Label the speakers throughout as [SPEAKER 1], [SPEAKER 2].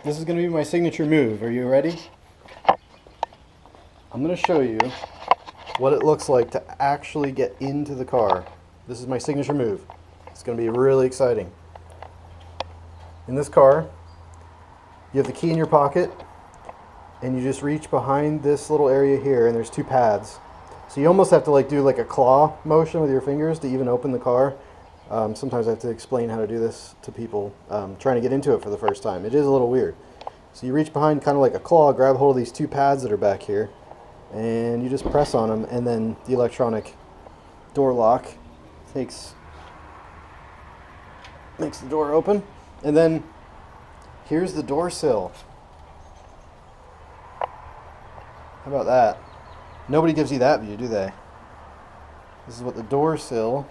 [SPEAKER 1] This is going to be my signature move. Are you ready? I'm going to show you what it looks like to actually get into the car. This is my signature move. It's going to be really exciting. In this car, you have the key in your pocket, and you just reach behind this little area here, and there's two pads. So you almost have to do like a claw motion with your fingers to even open the car. Sometimes I have to explain how to do this to people trying to get into it for the first time. It is a little weird. So you reach behind kind of like a claw, grab hold of these two pads that are back here, and you just press on them, and then the electronic door lock makes the door open. And then here's the door sill. How about that? Nobody gives you that view, do they? This is what the door sill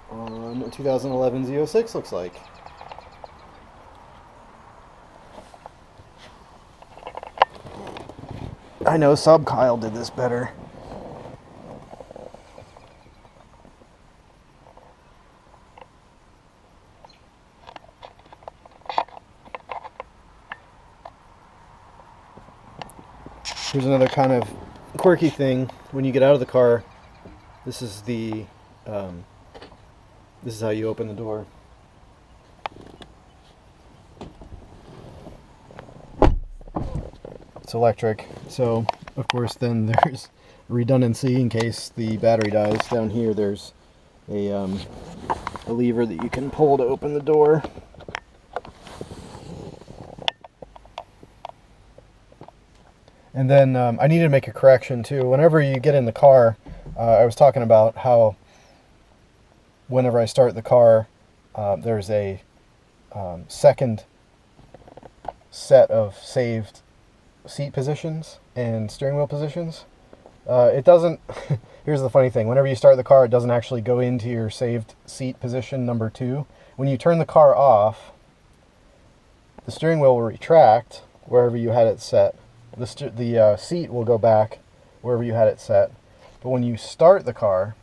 [SPEAKER 1] on a 2011 Z06 looks like. I know Sub Kyle did this better. Here's another kind of quirky thing. When you get out of the car, this is the this is how you open the door. It's electric, so of course then there's redundancy in case the battery dies. Down here there's a lever that you can pull to open the door. And then I need to make a correction too. Whenever you get in the car, I was talking about how whenever I start the car, there's a second set of saved seat positions and steering wheel positions. It doesn't, here's the funny thing, whenever you start the car, it doesn't actually go into your saved seat position number 2. When you turn the car off, the steering wheel will retract wherever you had it set. The seat will go back wherever you had it set. But when you start the car,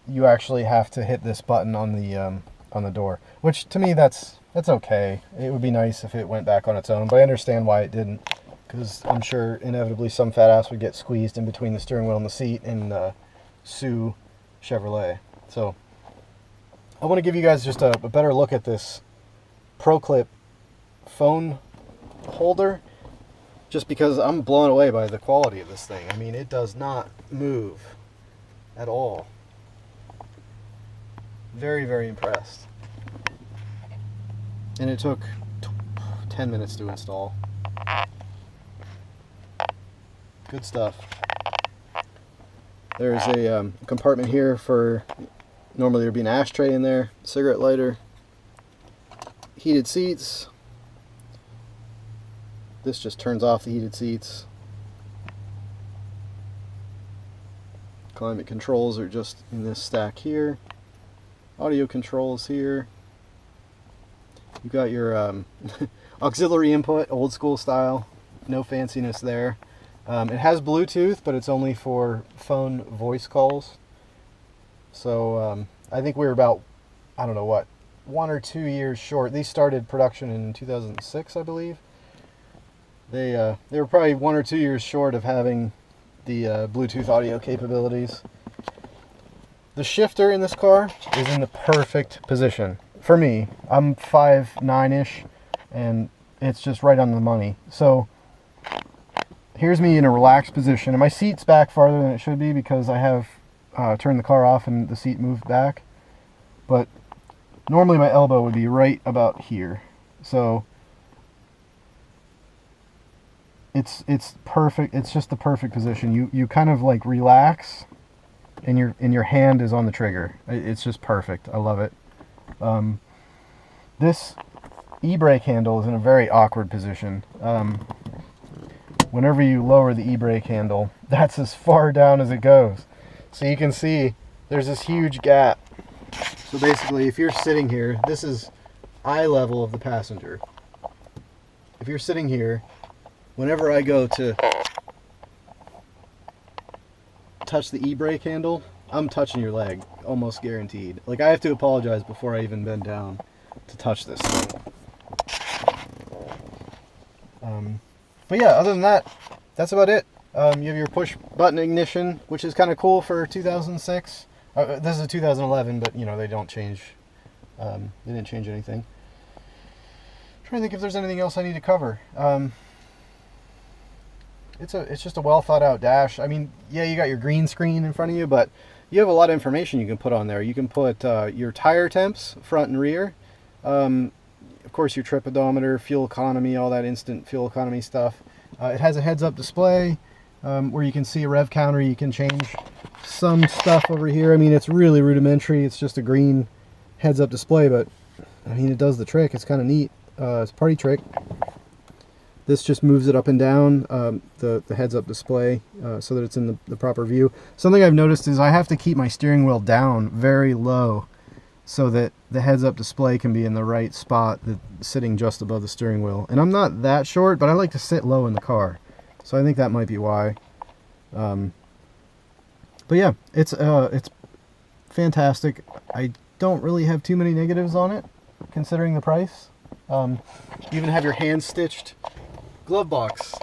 [SPEAKER 1] you actually have to hit this button on the door, which to me that's okay. It would be nice if it went back on its own, but I understand why it didn't, because I'm sure inevitably some fat ass would get squeezed in between the steering wheel and the seat in Sue Chevrolet. So I want to give you guys just a better look at this ProClip phone holder, just because I'm blown away by the quality of this thing. I mean, it does not move at all. Very, very impressed. And it took 10 minutes to install. Good stuff. There's a compartment here for, normally there'd be an ashtray in there, cigarette lighter, heated seats. This just turns off the heated seats. Climate controls are just in this stack here. Audio controls here. You got your auxiliary input, old school style. No fanciness there. It has Bluetooth, but it's only for phone voice calls. So I think we were about, I don't know what, 1 or 2 years short. These started production in 2006, I believe. They were probably 1 or 2 years short of having the Bluetooth audio capabilities. The shifter in this car is in the perfect position. For me, I'm 5'9"-ish, and it's just right on the money. So here's me in a relaxed position, and my seat's back farther than it should be because I have turned the car off and the seat moved back. But normally my elbow would be right about here. So it's perfect. It's just the perfect position. You kind of like relax, and your hand is on the trigger. It's just perfect. I love it. This e-brake handle is in a very awkward position. Whenever you lower the e-brake handle, that's as far down as it goes. So you can see there's this huge gap. So basically, if you're sitting here, this is eye level of the passenger. If you're sitting here, whenever I go to touch the e-brake handle, I'm touching your leg, almost guaranteed. Like, I have to apologize before I even bend down to touch this thing. But yeah, other than that, that's about it. You have your push button ignition, which is kind of cool for 2006. This is a 2011, but you know, they don't change. They didn't change anything. I'm trying to think if there's anything else I need to cover. It's just a well thought out dash. I mean, yeah, you got your green screen in front of you, but you have a lot of information you can put on there. You can put your tire temps, front and rear. Of course, your trip odometer, fuel economy, all that instant fuel economy stuff. It has a heads-up display where you can see a rev counter. You can change some stuff over here. I mean, it's really rudimentary. It's just a green heads-up display, but I mean, it does the trick. It's kind of neat. It's a party trick. This just moves it up and down, the heads-up display, so that it's in the proper view. Something I've noticed is I have to keep my steering wheel down very low so that the heads-up display can be in the right spot, sitting just above the steering wheel. And I'm not that short, but I like to sit low in the car. So I think that might be why. But yeah, it's fantastic. I don't really have too many negatives on it, considering the price. You even have your hand-stitched glove box.